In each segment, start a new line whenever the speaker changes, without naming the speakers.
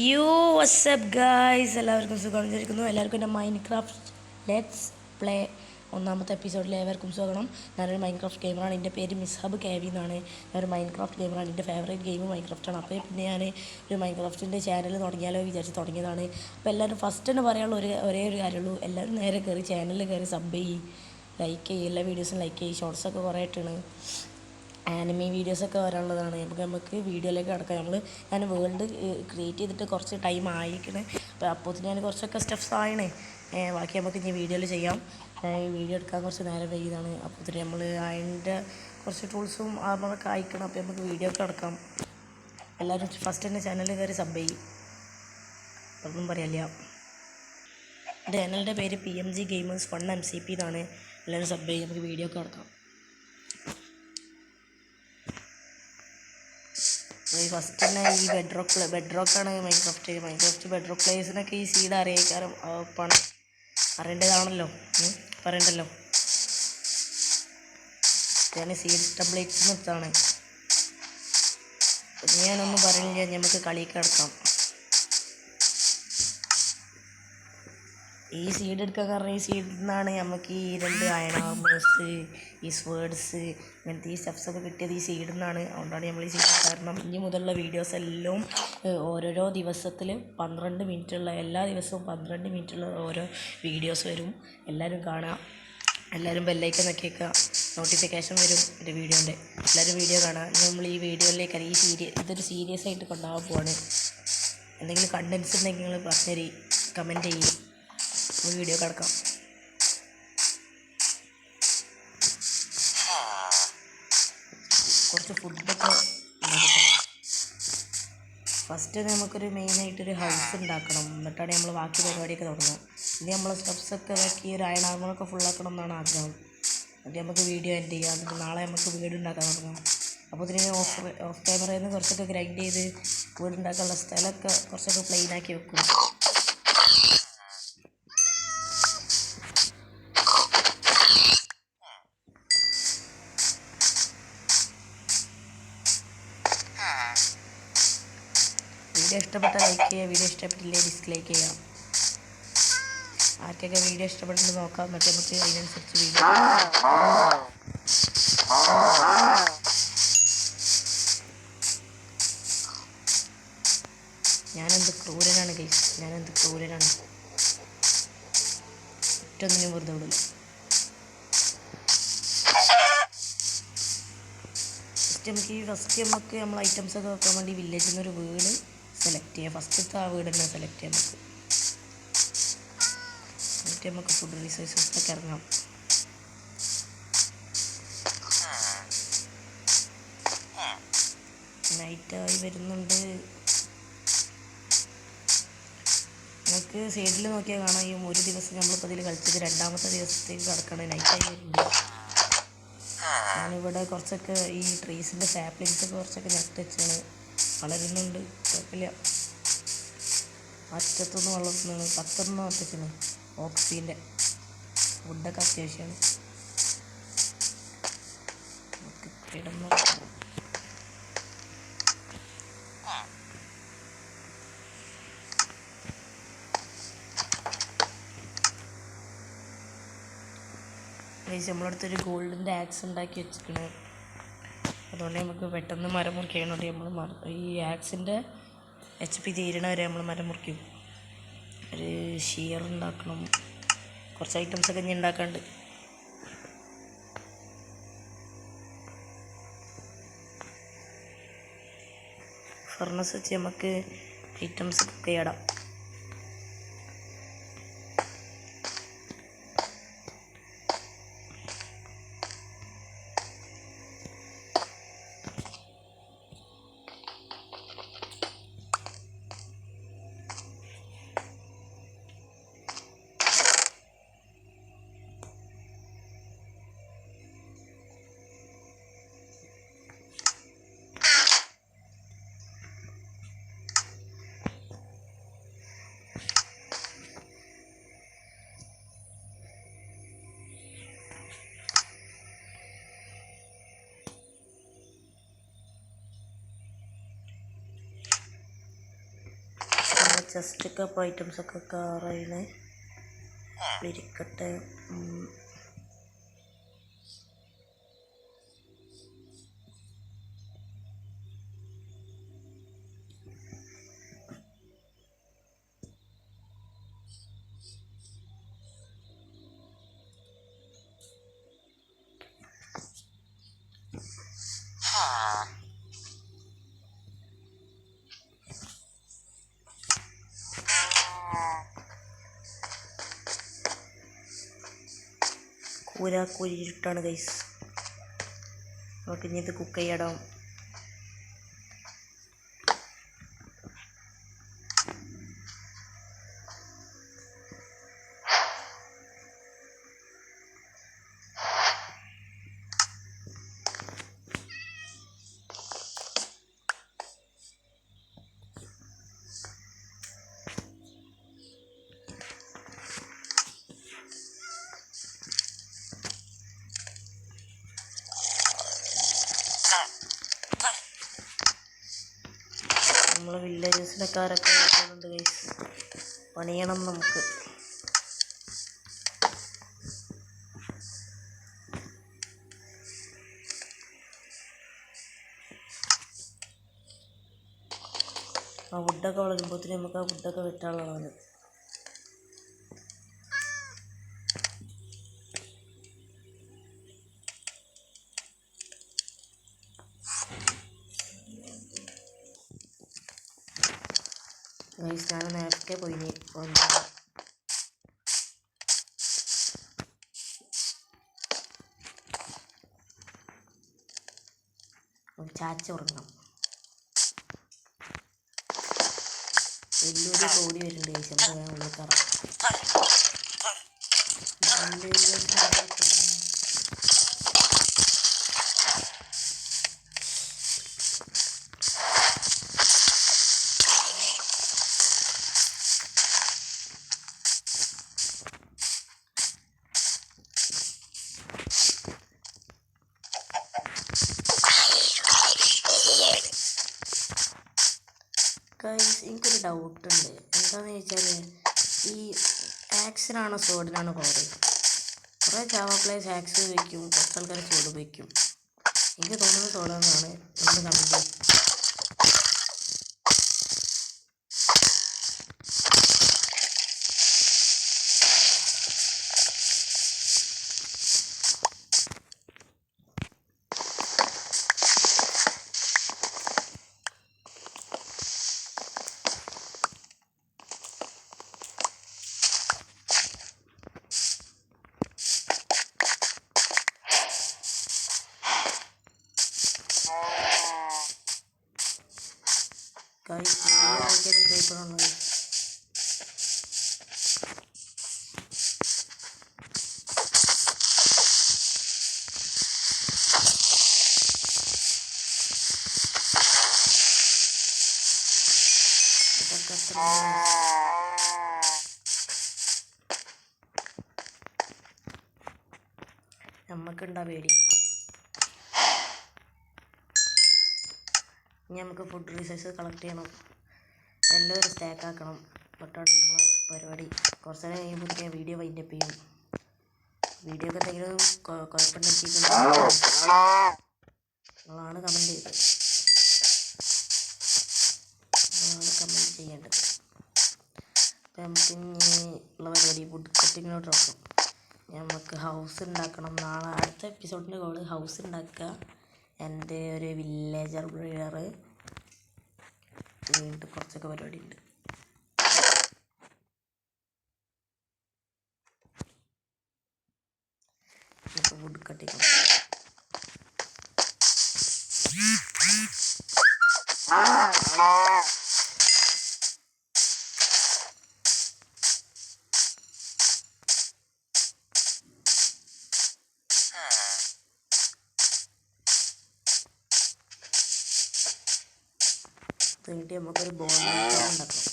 യോ WhatsApp guys, എല്ലാവർക്കും സുഖം വിചാരിക്കുന്നു. എല്ലാവർക്കും എൻ്റെ മൈൻക്രാഫ്റ്റ് ലെറ്റ്സ് പ്ലേ ഒന്നാമത്തെ എപ്പിസോഡിൽ ഏവർക്കും സ്വാഗതം. ഞാനൊരു മൈൻക്രാഫ്റ്റ് ഗെയിമറാണ്. എൻ്റെ പേര് മിസ്ഹബ് കേവി എന്നാണ്. ഞാനൊരു മൈൻക്രാഫ്റ്റ് ഗെയിമറാണ്. എൻ്റെ ഫേവറേറ്റ് ഗെയിം മൈൻക്രാഫ്റ്റാണ്. അപ്പോൾ പിന്നെ ഞാൻ ഒരു മൈൻക്രാഫ്റ്റിൻ്റെ ചാനൽ തുടങ്ങിയാലോ വിചാരിച്ച് തുടങ്ങിയതാണ്. അപ്പോൾ എല്ലാവരും ഫസ്റ്റ് തന്നെ പറയാനുള്ള ഒരേ ഒരു കാര്യമുള്ളൂ, എല്ലാവരും നേരെ കയറി ചാനലിൽ കയറി സബ് ചെയ്യും, ലൈക്ക് ചെയ്യും, എല്ലാ വീഡിയോസും ലൈക്ക് ചെയ്യും. ഷോർട്സൊക്കെ കുറേ ഇട്ടാണ്, ആനിമി വീഡിയോസൊക്കെ വരാനുള്ളതാണ്. നമുക്ക് വീഡിയോയിലേക്ക് കിടക്കാം. ഞാൻ വേൾഡ് ക്രിയേറ്റ് ചെയ്തിട്ട് കുറച്ച് ടൈം ആയിക്കണേ. അപ്പോൾ ഞാൻ കുറച്ചൊക്കെ സ്റ്റെപ്സ് ആയണേ. ബാക്കി നമുക്ക് ഇനി വീഡിയോയിൽ ചെയ്യാം. വീഡിയോ എടുക്കാൻ കുറച്ച് നേരം വൈകിയതാണ്. അപ്പോൾ നമ്മൾ അതിൻ്റെ കുറച്ച് ടൂൾസും ആർമറൊക്കെ അയക്കണം. അപ്പോൾ നമുക്ക് വീഡിയോ ഒക്കെ എടുക്കാം. എല്ലാവരും ഫസ്റ്റ് തന്നെ ചാനലിൽ കയറി സബ് ചെയ്യും, ഒന്നും പറയാനില്ല. എൻ്റെ ചാനലിൻ്റെ പേര് PMG Gamers Fun MCP എന്നാണ്. എല്ലാവരും സബ് ചെയ്യും, നമുക്ക് വീഡിയോ ഒക്കെ എടുക്കാം. ഫസ്റ്റ് തന്നെ ഈ ബെഡ്റോക്കാണ് മൈൻക്രാഫ്റ്റ് ബെഡ്റോക്ക് പ്ലേയേഴ്സിനൊക്കെ ഈ സീഡ് അറിയിക്കാറും പണം അറിയേണ്ടതാണല്ലോ, പറയണ്ടല്ലോ. ഞാൻ സീഡ് ടെംപ്ലേറ്റ്സ് നിർത്താണ്. ഞാനൊന്നും പറയുന്നില്ല, നമുക്ക് കളിയൊക്കെ എടുക്കാം. ഈ സീഡ് എടുക്കാൻ കാരണം ഈ സീഡിൽ നിന്നാണ് നമുക്ക് ഈ 2 അയൺ ആർമേഴ്സ്, ഈ സ്വേർഡ്സ്, ഇങ്ങനത്തെ ഈ സ്റ്റെപ്സൊക്കെ കിട്ടിയത് ഈ സീഡിൽ നിന്നാണ്. അതുകൊണ്ടാണ് നമ്മൾ ഈ സീഡ്. കാരണം ഇനി മുതലുള്ള വീഡിയോസ് എല്ലാം ഓരോരോ ദിവസത്തിൽ 12 മിനിറ്റുള്ള, എല്ലാ ദിവസവും 12 മിനിറ്റുള്ള ഓരോ വീഡിയോസ് വരും. എല്ലാവരും കാണാം, എല്ലാവരും ബെല്ലൈക്കൻ നോക്കിയേക്കുക, നോട്ടിഫിക്കേഷൻ വരും എൻ്റെ വീഡിയോൻ്റെ. എല്ലാവരും വീഡിയോ കാണാം. നമ്മൾ ഈ വീഡിയോയിലേക്ക് ഇതൊരു സീരിയസ് ആയിട്ട് കൊണ്ടുപോകാൻ പോവാണ്. എന്തെങ്കിലും കണ്ടൻസ് ഉണ്ടെങ്കിൽ നിങ്ങൾ പറഞ്ഞുതരി, കമൻറ്റ് ചെയ്യും, വീഡിയോ കിടക്കാം. കുറച്ച് ഫുഡൊക്കെ ഉണ്ടാക്കണം. ഫസ്റ്റ് നമുക്കൊരു മെയിനായിട്ടൊരു ഹൗസ് ഉണ്ടാക്കണം, എന്നിട്ടാണ് നമ്മൾ ബാക്കി പരിപാടിയൊക്കെ തുടങ്ങുക. ഇനി നമ്മളെ സ്റ്റെപ്സൊക്കെ ഇതാക്കി ഒരു അയൺ ആർമറൊക്കെ ഫുള്ളാക്കണം എന്നാണ് ആഗ്രഹം. എന്നിട്ട് നമുക്ക് വീഡിയോ എൻഡ് ചെയ്യാം. എന്നിട്ട് നാളെ നമുക്ക് വീട് ഉണ്ടാക്കാൻ തുടങ്ങാം. അപ്പോൾ ഇതിന് ഓഫ് ക്യാമറയിൽ നിന്ന് കുറച്ചൊക്കെ ഗ്രൈൻഡ് ചെയ്ത് വീടുണ്ടാക്കാനുള്ള സ്ഥലമൊക്കെ കുറച്ചൊക്കെ പ്ലെയിനാക്കി വെക്കും. വീഡിയോ ഇഷ്ടപ്പെട്ട ലൈക്ക് ചെയ്യുക, വീഡിയോ ഇഷ്ടപ്പെട്ടില്ലേ ഡിസ്ലൈക്ക് ചെയ്യാം. ആർക്കൊക്കെ വീഡിയോ ഇഷ്ടപ്പെട്ടിട്ട് നോക്കാം, എന്നിട്ട് നമുക്ക് അതിനനുസരിച്ച് വീഡിയോ. ഞാനെന്ത് ക്രൂരനാണ് ഗൈസ്, ഞാനെന്ത് ക്രൂരനാണ്. ഒറ്റൊന്നിനും വെറുതെ വിടില്ല. ഫസ്റ്റ് നമുക്ക് നമ്മൾ ഐറ്റംസൊക്കെ വെക്കാൻ വേണ്ടി വില്ലേജിൽ നിന്നൊരു വീട് സെലക്ട് ചെയ്യാം. ഫസ്റ്റത്തെ ആ വീട് തന്നെ സെലക്ട് ചെയ്യാം നമുക്ക്. എന്നിട്ട് നമുക്ക് ഫുഡ് റിസോഴ്സസൊക്കെ ഇറങ്ങാം. നൈറ്റായി വരുന്നുണ്ട്. നമുക്ക് സൈഡിൽ നോക്കിയാൽ കാണാം, ഈ ഒരു ദിവസം നമ്മളിപ്പോൾ ഇതിൽ കളിച്ചത് 2ാമത്തെ ദിവസത്തേക്ക് കിടക്കണം. നൈറ്റായി വരുന്നുണ്ട്. ഞാനിവിടെ കുറച്ചൊക്കെ ഈ ട്രീസിൻ്റെ സാപ്ലിങ്സൊക്കെ കുറച്ചൊക്കെ നട്ട് വെച്ചാണ്, വളരുന്നുണ്ട്, കുഴപ്പമില്ല. അറ്റത്തൊന്ന് വളർത്തുന്നതാണ്, 10 നട്ടിച്ചാണ്. ഓക്സിജൻ്റെ ഫുഡൊക്കെ അത്യാവശ്യമാണ്. നമുക്ക് കിടന്നു നമ്മളടുത്തൊരു ഗോൾഡിൻ്റെ ആക്സ് ഉണ്ടാക്കി വെച്ചിരിക്കണേ. അതുകൊണ്ട് നമുക്ക് പെട്ടെന്ന് മരം മുറിക്കാനുണ്ട്. നമ്മൾ ഈ ആക്സിൻ്റെ HP തീരണ വരെ നമ്മൾ മരം മുറിക്കും. ഒരു ഷിയർ ഉണ്ടാക്കണം, കുറച്ച് ഐറ്റംസൊക്കെ ഇനി ഉണ്ടാക്കാണ്ട്. ഫർണസ് വെച്ച് നമുക്ക് ഐറ്റംസ് കുക്ക് ചെയ്യാം. ചെസ്റ്റ് കപ്പ് ഐറ്റംസൊക്കെ കാറായിന് ഇരിക്കട്ടെ. കൂരിട്ടാണ് ഗൈസ്. നമുക്കിനി ഇത് കുക്ക് ചെയ്യണം. നമ്മളെ വില്ലേജസിനെക്കാരൊക്കെ ഉണ്ട് ഗൈസ്. പണിയണം നമുക്ക്. ആ വുഡൊക്കെ വളരുമ്പോഴത്തേന് നമുക്ക് ആ വുഡൊക്കെ വെട്ടാനുള്ളതാണ്. ഗൈസ് ഞാൻ നേരത്തെ പോയിനി ചാച്ച ഉറങ്ങണം. വലിയൊരു കോടി വരുന്നുണ്ട് ഗൈസ്. നമുക്ക് ഞാൻ ഉള്ളിൽ കയറാം. ഗൈസ് എനിക്കൊരു ഡൗട്ടുണ്ട്. എന്താണെന്ന് ചോദിച്ചാൽ ഈ ആക്സിനാണോ സോഡിനാണോ പവർ? കുറേ ജാവ പ്ലേയേഴ്സ് ആക്സ് ഉപയോഗിക്കും, കുറച്ച് ആൾക്കാർ സോഡ് ഉപയോഗിക്കും. എനിക്ക് തോന്നുന്നത് സോഡാണെന്നാണ്. ഒന്ന് കമൻറ്റ് ചെയ്യും. ഗൈസ് പേപ്പറാണ്. ഇതൊക്കെ എത്ര നമുക്കുണ്ടാ പേടി. ഇനി നമുക്ക് ഫുഡ് റിസോഴ്സ് കളക്ട് ചെയ്യണം. എല്ലാം ഒരു സ്റ്റാക്ക് ആക്കണം. തൊട്ടാണ് നമ്മളെ പരിപാടി. കുറച്ച് നേരം കഴിയുമ്പോൾ വീഡിയോ വൈൻഡപ്പ് ചെയ്യും. വീഡിയോ ഒക്കെ എന്തെങ്കിലും കുഴപ്പമുണ്ടെങ്കിൽ നിങ്ങളാണ് കമൻറ്റ് ചെയ്തത്. നിങ്ങളാണ് കമൻറ്റ് ചെയ്യേണ്ടത്. അപ്പം നമുക്ക് ഇനി ഉള്ള പരിപാടി ഫുഡ് കട്ടിങ്ങിലോട്ട് നോക്കാം. നമുക്ക് ഹൗസ് ഉണ്ടാക്കണം. നാളെ അടുത്ത എപ്പിസോഡിൻ്റെ കോള് ഹൗസ് ഉണ്ടാക്കുക. എൻ്റെ ഒരു വില്ലേജർ ബ്രീഡർ വീണ്ടും കുറച്ചൊക്കെ പരിപാടി ഉണ്ട്. ഇപ്പോൾ വുഡ് കട്ടിക്കണം. കഴിഞ്ഞിട്ട് നമുക്കൊരു ബോൾ ഉണ്ടാക്കണം.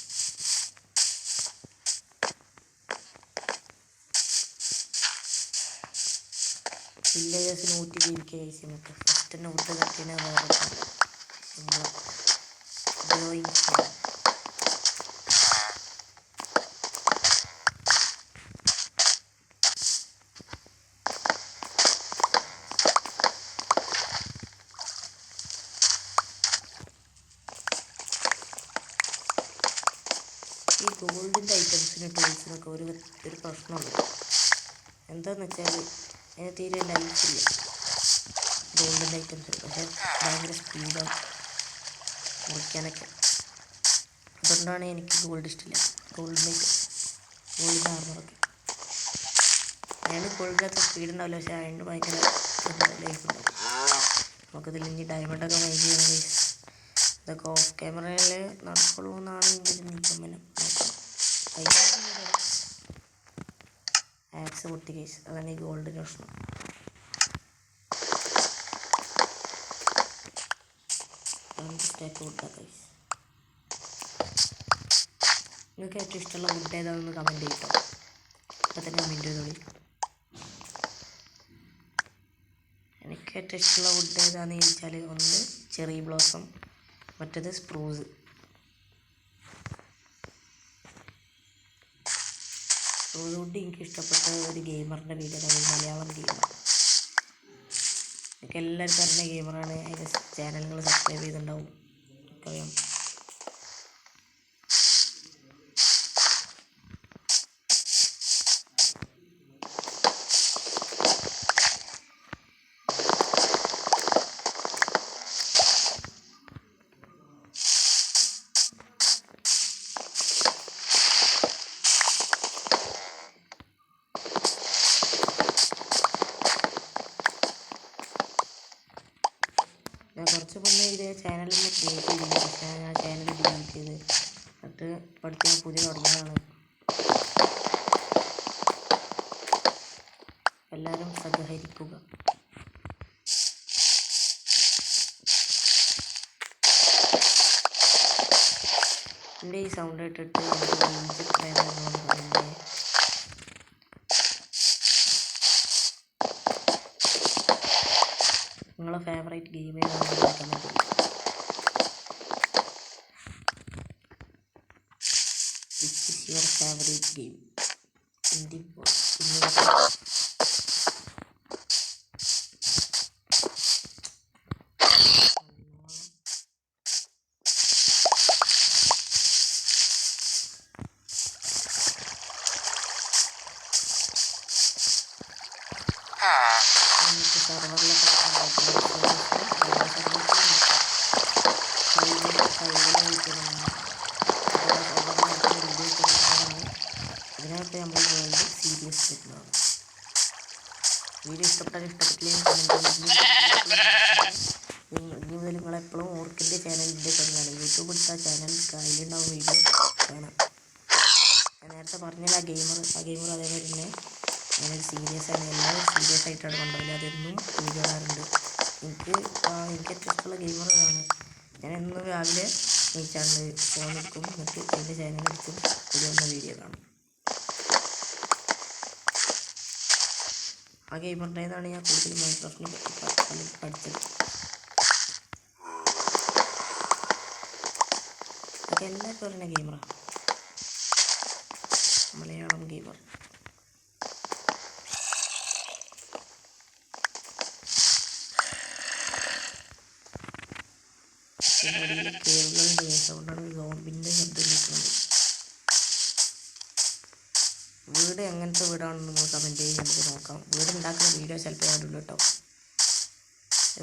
വില്ലേജേഴ്സിന് ഊറ്റി ജീവിക്കുക ചേച്ചി. നമുക്ക് ഫസ്റ്റ് തന്നെ വുഡ് കട്ടിനെ വേറെ നമ്മൾ ഡ്രോയിങ് ചെയ്യാം. ഈ ഗോൾഡിൻ്റെ ഐറ്റംസിന് ടൂൾസിനൊക്കെ ഒരു പ്രശ്നമുണ്ട്. എന്താണെന്ന് വെച്ചാൽ അതിന് തീരെ ലൈഫില്ല ഗോൾഡിൻ്റെ ഐറ്റംസ്. പക്ഷേ ഭയങ്കര സ്പീഡാണ് മുറിക്കാനൊക്കെ. അതുകൊണ്ടാണ് എനിക്ക് ഗോൾഡ് ഇഷ്ടമില്ല. ഗോൾഡിൻ്റെ ആർമറൊക്കെ അതിന് ഗോൾഡിനകത്ത് സ്പീഡ് ഉണ്ടാവില്ല, പക്ഷേ അതിന് ഭയങ്കര ലൈഫ് ഉണ്ടാവും. നമുക്കിതിൽ ഇനി ഡയമണ്ടൊക്കെ മൈൻഡ് ചെയ്യണം ഗൈസ്. ഇതൊക്കെ ഓഫ് ക്യാമറയിൽ നടക്കുള്ളൂ എന്നാണ് എൻ്റെ ഒരു നിഗമനം. ആക്സ് പൊട്ടി ഗൈസ്, അതാണ് ഈ ഗോൾഡിൻ്റെ പ്രശ്നം. ഗൈസ് നിങ്ങൾക്ക് ഏറ്റവും ഇഷ്ടമുള്ള വുഡ് ഏതാണെന്ന് കമൻറ്റ് ചെയ്യട്ടോ. അപ്പം തന്നെ കമൻറ്റ് ചെയ്തോളി. എനിക്ക് ഏറ്റവും ഇഷ്ടമുള്ള വുഡ് ഏതാണെന്ന് ചോദിച്ചാൽ ഒന്ന് ചെറി ബ്ലോസം, മറ്റേത് സ്പ്രൂസ്. സ്പ്രൂസ് വുഡ് എനിക്ക് ഇഷ്ടപ്പെട്ട ഒരു ഗെയിമറിൻ്റെ വീഡിയോ, ഒരു മലയാളം ഗെയിമർ. എനിക്ക് എല്ലാവർക്കും അറിയുന്ന ഗെയിമറാണ്. അതിൻ്റെ ചാനലുകൾ സബ്സ്ക്രൈബ് ചെയ്തിട്ടുണ്ടാവും, അറിയാം. ഞാൻ കുറച്ച് മുന്നേ ഇത് ചാനലിൽ ക്രിയേറ്റ് ചെയ്തിരുന്നു, പക്ഷേ ഞാൻ ചാനൽ ഡിലീറ്റ് ചെയ്ത് എന്നിട്ട് പഠിച്ച് ഞാൻ പുതിയ തുടങ്ങിയതാണ്. എല്ലാവരും സഹകരിക്കുക. എൻ്റെ ഈ സൗണ്ട് ഇട്ടിട്ട് നിങ്ങളെ ഫേവറേറ്റ് ഗെയിം ഏതാണെന്ന് കമൻറ്റ് ചെയ്യും. Which is your favourite game ഇതിനകത്ത് നമ്മൾ വേൾഡ് സീരിയസ് വരുന്നതാണ്. വീഡിയോ ഇഷ്ടപ്പെട്ടില്ലെങ്കിൽ ഇനി മുതൽ നിങ്ങളെപ്പോഴും ഓർക്കിൻ്റെ ചാനലിൻ്റെ ചാനലാണ്. യൂട്യൂബ് എടുത്ത ചാനൽ അതിലുണ്ടാവും വീഡിയോ കാണാം. ഞാൻ നേരത്തെ പറഞ്ഞാൽ ആ ഗെയിമർ അതേപോലെ തന്നെ ഞാനൊരു സീരിയസ് ആണ്, എല്ലാവരും സീരിയസ് ആയിട്ടാണ് കൊണ്ടുപോകില്ല. അതെന്നും വീഡിയോ ഇടാറുണ്ട്. എനിക്ക് ഏറ്റവും ഇഷ്ടമുള്ള ഗെയിമറാണ്. ഞാൻ എന്നും രാവിലെ നീച്ചാണ്ട് ഫോൺ എടുക്കും, എന്നിട്ട് അതിൻ്റെ ചാനൽ എടുക്കും, പുതിയ വന്ന വീഡിയോ കാണും. ആ ഗെയിമറിൻ്റെ നിന്നാണ് ഞാൻ കൂടുതൽ മൈൻക്രാഫ്റ്റിനെ പറ്റി പഠിച്ചത്. അതൊക്കെ എല്ലാവർക്കും അറിയുന്ന ഗെയിമറാണ്, മലയാളം ഗെയിമർ. ഇതിനിടയിൽ കേവുകളുണ്ട്, അതുകൊണ്ടാണ് സോംബിൻ്റെ ശബ്ദം കേൾക്കുന്നത്. വീട് എങ്ങനത്തെ വീടാണെന്ന് നിങ്ങൾ കമൻറ്റ് ചെയ്ത് നമുക്ക് നോക്കാം. വീട് ഉണ്ടാക്കുന്ന വീഡിയോ ചിലപ്പോൾ ഞാനുള്ളൂ കേട്ടോ.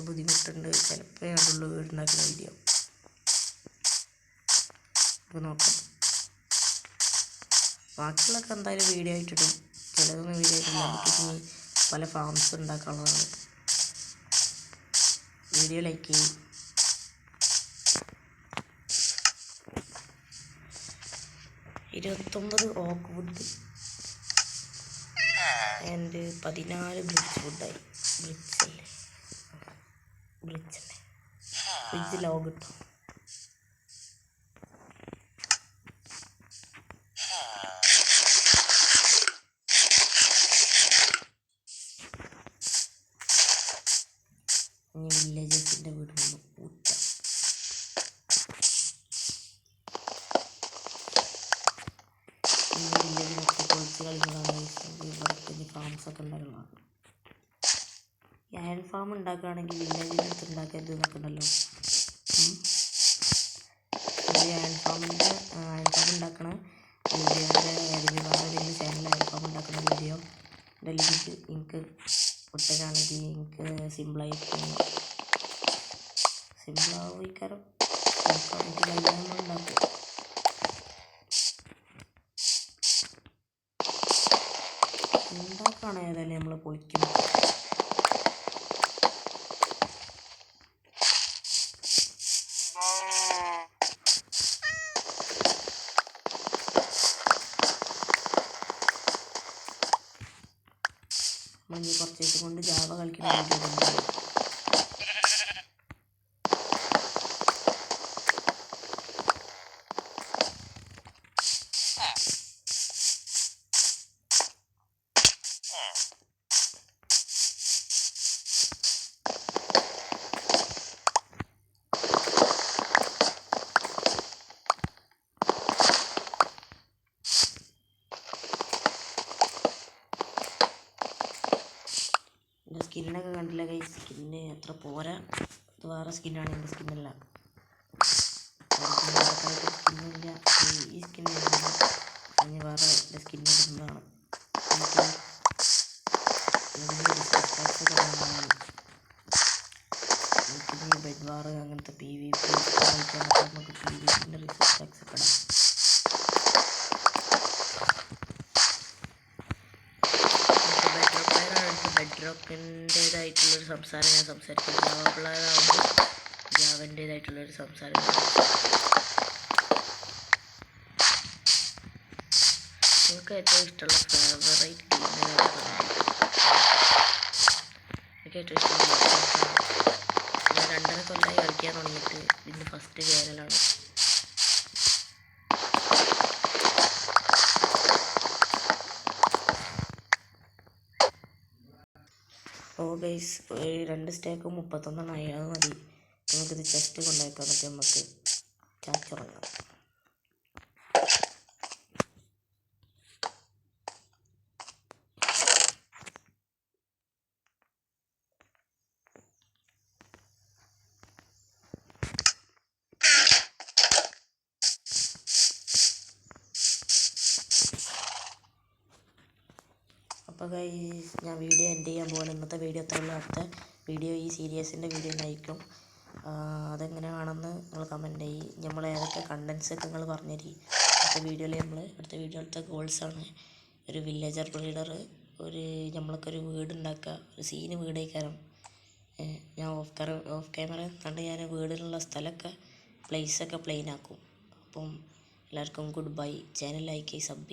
ബുദ്ധിമുട്ടുണ്ട്, ചിലപ്പോൾ ഞാനുള്ളൂ വീട് ഉണ്ടാക്കുന്ന വീഡിയോ. അപ്പോൾ നോക്കാം. ബാക്കിയുള്ളതൊക്കെ എന്തായാലും വീഡിയോ ആയിട്ടിടും, ചിലതൊന്നും വീഡിയോ ആയിട്ടില്ല. നമുക്ക് ഇനി പല ഫാംസ് ഉണ്ടാക്കാനുള്ളതാണ്. വീഡിയോ ലൈക്ക് ചെയ്യും. $29 ഓക്ക് വുഡ് ആൻഡ് 14 ബ്രിഡ്ജ് വുഡായി. ബ്രിഡ്ജ് ലോഗ് കിട്ടും. ഇനി വില്ലേജസിൻ്റെ വീട് വന്നു ഊട്ട. വില്ലേജിനൊക്കെ പൊളിച്ച് കളിക്കുന്നതാണ്. ഇവിടെ പിന്നെ ഫാംസൊക്കെ ഉണ്ടാക്കുന്നതാണ്. ഈ അയൺ ഫാം ഉണ്ടാക്കുകയാണെങ്കിൽ വില്ലേജിൻ്റെ അടുത്ത് ഉണ്ടാക്കരുത് എന്നൊക്കെ ഉണ്ടല്ലോ. ഈ അയൺ ഫാം ഉണ്ടാക്കണ നമ്മൾ പൊളിക്കും. നമ്മൾ കുറച്ച് ദിവസം കൊണ്ട് ജാവ കളിക്കുന്ന വീഡിയോ ഉണ്ട്. എൻ്റെ സ്കിന്നൊക്കെ കണ്ടില്ല ഗൈസ്, സ്കിന്ന് അത്ര പോരാ. ഇത് വേറെ സ്കിന്നാണ്, എൻ്റെ സ്കിന്നല്ല. സ്കിന്നില്ല, ഈ സ്കിന്നില്ല, ഞാൻ വേറെ എൻ്റെ സ്കിന്ന് ഇടുന്നതാണ്. എനിക്ക് ബെഡ് വാർ അങ്ങനത്തെ PvP കളിക്കാൻ നമുക്ക് PvPൻ്റെ റിസോഴ്സ് പാക്സ് ഒക്കെ ഇടാം. ബെഡ്റോക്കിൻ്റേതായിട്ടുള്ളൊരു സംസാരം ഞാൻ സംസാരിക്കും. ജാവ പിള്ളേരാകുമ്പോൾ ജാവൻ്റേതായിട്ടുള്ളൊരു സംസാരം. നിങ്ങൾക്ക് ഏറ്റവും ഇഷ്ടമുള്ള ഫേവറേറ്റ് ഗെയിം എനിക്ക് ഏറ്റവും ഇഷ്ടമുള്ള ഞാൻ 2.5 കൊല്ലമായി കളിക്കാൻ തുടങ്ങിയിട്ട് ഇന്ന് ഫസ്റ്റ് ചാനലാണ്. ഗൈസ് 2 സ്റ്റേക്കും 31 ആയാൽ മതി. നമുക്കിത് ചെസ്റ്റ് കൊണ്ടുവയ്ക്കാൻ പറ്റും. നമുക്ക് ചാച്ചുറങ്ങാം. അപ്പോൾ ഗൈസ് ഞാൻ വീഡിയോ എൻഡ് ചെയ്യാൻ പോകുന്നു. ഇന്നത്തെ വീഡിയോ അത്രയുള്ള. അടുത്ത വീഡിയോ ഈ സീരീസിൻ്റെ വീഡിയോ ആയിരിക്കും. അതെങ്ങനെയാണെന്ന് നിങ്ങൾ കമൻറ്റ് ചെയ്യും. നമ്മൾ ഏതൊക്കെ കണ്ടൻസ് ഒക്കെ നിങ്ങൾ പറഞ്ഞുതരി. അടുത്ത വീഡിയോയിലത്തെ ഗോൾസാണ് ഒരു വില്ലേജർ ബ്രീഡർ, നമ്മളൊക്കെ വീട് ഉണ്ടാക്കുക, ഒരു സീന് വീട് വയ്ക്കാനും. ഞാൻ ഓഫ് ക്യാമറ കണ്ട് ഞാൻ വീടിനുള്ള സ്ഥലമൊക്കെ പ്ലേസൊക്കെ പ്ലെയിൻ ആക്കും. അപ്പം എല്ലാവർക്കും ഗുഡ് ബൈ. ചാനൽ ലൈക്ക് ചെയ്ത് സബ്